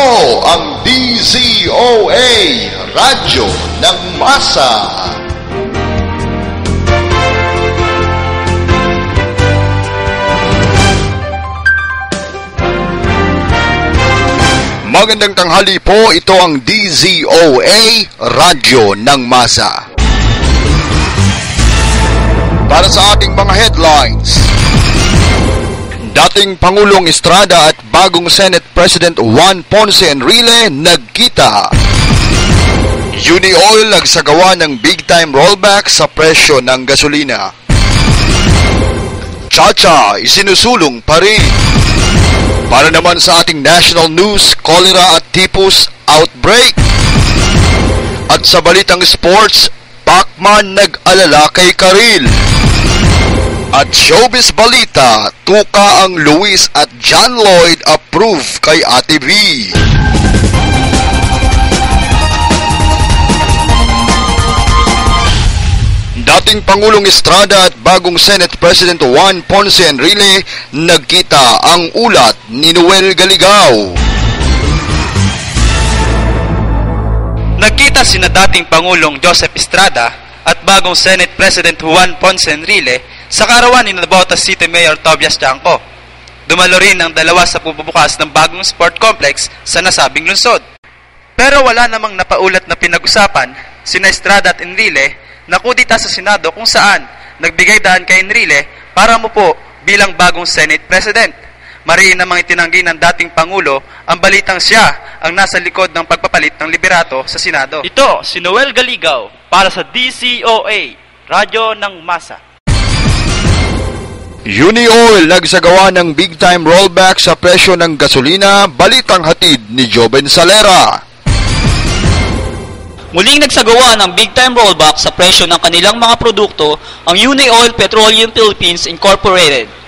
ang DZOA, Radyo ng Masa. Magandang tanghali po, ito ang DZOA, Radyo ng Masa. Para sa ating mga headlines, dating Pangulong Estrada at bagong Senate President Juan Ponce Enrile nagkita. Unioil nagsagawa ng big-time rollback sa presyo ng gasolina. Chacha isinusulong pa rin. Para naman sa ating national news, cholera at typhus outbreak. At sa balitang sports, Pacman nag-alala kay Karil. At showbiz balita, tuka ang Luis at John Lloyd approve kay Ate V. Dating Pangulong Estrada at bagong Senate President Juan Ponce Enrile nagkita, ang ulat ni Noel Galigao. Nagkita sina dating Pangulong Joseph Estrada at bagong Senate President Juan Ponce Enrile sa karawan ni Navotas City Mayor Tobias Chanco. Dumalo rin ang dalawa sa pagbubukas ng bagong sport complex sa nasabing lungsod. Pero wala namang napaulat na pinag-usapan sina Estrada at Enrile na kudita sa Senado kung saan nagbigay daan kay Enrile para mupo bilang bagong Senate President. Mariin namang itinanggi ng dating Pangulo ang balitang siya ang nasa likod ng pagpapalit ng liderato sa Senado. Ito si Noel Galigao para sa DZOA, Radyo ng Masa. Unioil nagsagawa ng big-time rollback sa presyo ng gasolina, balitang hatid ni Joven Salera. Muling nagsagawa ng big-time rollback sa presyo ng kanilang mga produkto ang Unioil Petroleum Philippines Incorporated.